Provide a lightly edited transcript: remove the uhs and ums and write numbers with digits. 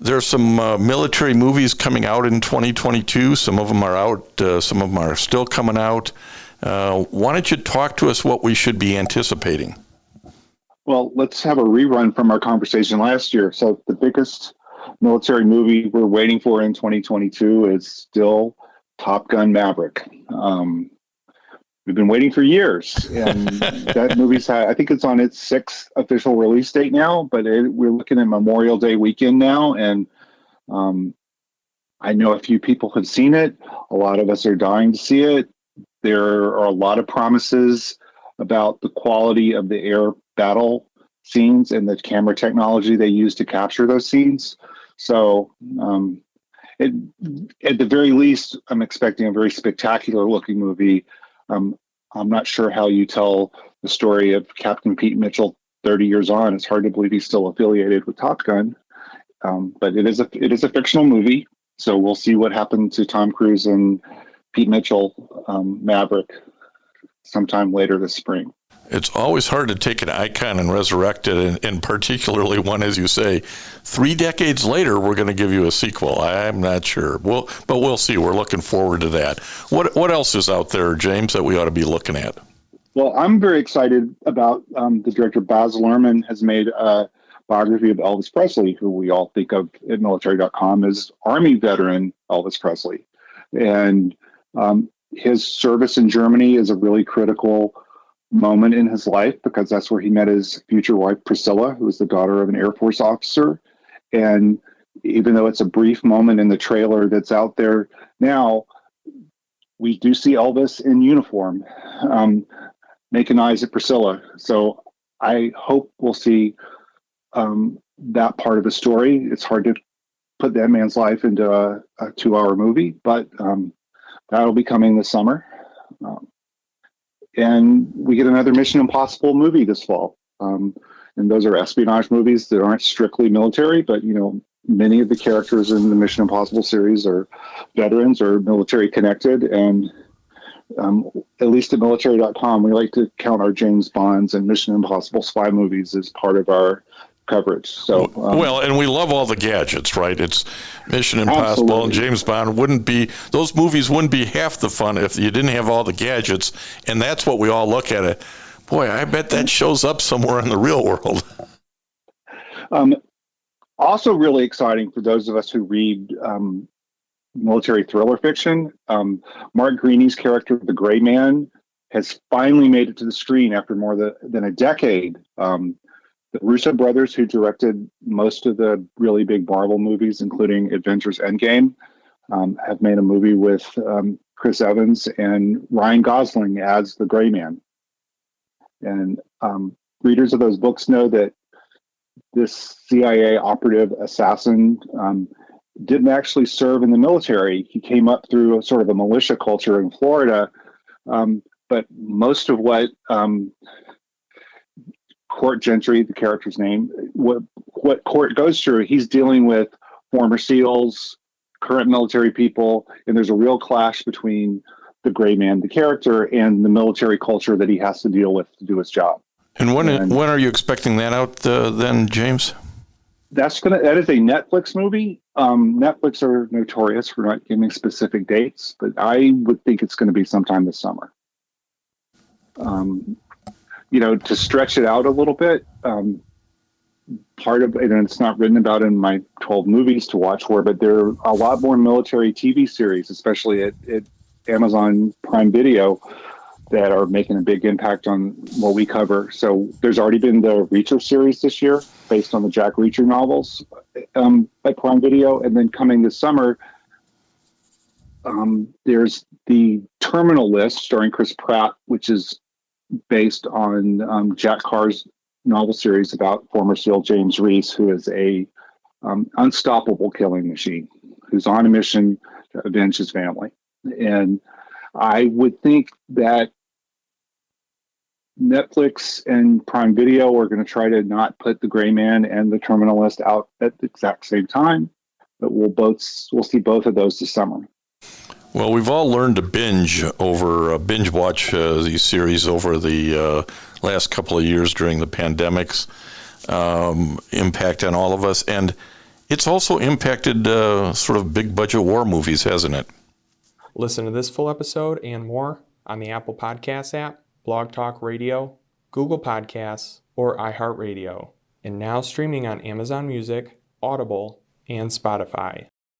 there's some military movies coming out in 2022. Some of them are out. Some of them are still coming out. Why don't you talk to us what we should be anticipating? Well, let's have a rerun from our conversation last year. So the biggest military movie we're waiting for in 2022 is still Top Gun Maverick. We've been waiting for years, and that movie's I think it's on its 6th official release date now, but we're looking at Memorial Day weekend now, and I know a few people have seen it. A lot of us are dying to see it. There are a lot of promises about the quality of the air battle scenes and the camera technology they use to capture those scenes. So at the very least, I'm expecting a very spectacular looking movie. I'm not sure how you tell the story of Captain Pete Mitchell 30 years on. It's hard to believe he's still affiliated with Top Gun, but it is a fictional movie. So we'll see what happened to Tom Cruise and Pete Mitchell, Maverick, sometime later this spring. It's always hard to take an icon and resurrect it, and particularly one, as you say, 3 decades later, we're going to give you a sequel. I'm not sure. But we'll see. We're looking forward to that. What else is out there, James, that we ought to be looking at? Well, I'm very excited about the director Baz Luhrmann has made a biography of Elvis Presley, who we all think of at military.com as Army veteran Elvis Presley. And his service in Germany is a really critical moment in his life because that's where he met his future wife Priscilla, who was the daughter of an Air Force officer. And even though it's a brief moment in the trailer that's out there now, we do see Elvis in uniform making eyes at Priscilla. So I hope we'll see that part of the story. It's hard to put that man's life into a 2-hour movie, but that'll be coming this summer. And we get another Mission Impossible movie this fall. And those are espionage movies that aren't strictly military, but, many of the characters in the Mission Impossible series are veterans or military connected. And at least at military.com, we like to count our James Bonds and Mission Impossible spy movies as part of our coverage. So and we love all the gadgets, right? It's Mission Impossible and James Bond those movies wouldn't be half the fun if you didn't have all the gadgets, and that's what we all look at it. Boy, I bet that shows up somewhere in the real world. Also really exciting for those of us who read military thriller fiction, Mark Greeny's character, the Gray Man, has finally made it to the screen after more than a decade. The Russo brothers, who directed most of the really big Marvel movies, including Avengers Endgame, have made a movie with Chris Evans and Ryan Gosling as the Gray Man. And readers of those books know that this CIA operative assassin didn't actually serve in the military. He came up through sort of a militia culture in Florida. But most of what Court Gentry, the character's name, what Court goes through, he's dealing with former SEALs, current military people, and there's a real clash between the Gray Man, the character, and the military culture that he has to deal with to do his job. And when are you expecting that out then, James? That is a Netflix movie. Netflix are notorious for not giving specific dates, but I would think it's going to be sometime this summer. To stretch it out a little bit, part of it, and it's not written about in my 12 movies to watch for, but there are a lot more military TV series, especially at Amazon Prime Video, that are making a big impact on what we cover. So there's already been the Reacher series this year based on the Jack Reacher novels at Prime Video. And then coming this summer, there's the Terminal List starring Chris Pratt, which is based on Jack Carr's novel series about former SEAL James Reese, who is a unstoppable killing machine, who's on a mission to avenge his family. And I would think that Netflix and Prime Video are going to try to not put the Gray Man and the Terminal List out at the exact same time, but we'll see both of those this summer. Well, we've all learned to binge watch these series over the last couple of years during the pandemic's impact on all of us. And It's also impacted sort of big budget war movies, hasn't it? Listen to this full episode and more on the Apple Podcasts app, Blog Talk Radio, Google Podcasts, or iHeartRadio. And now streaming on Amazon Music, Audible, and Spotify.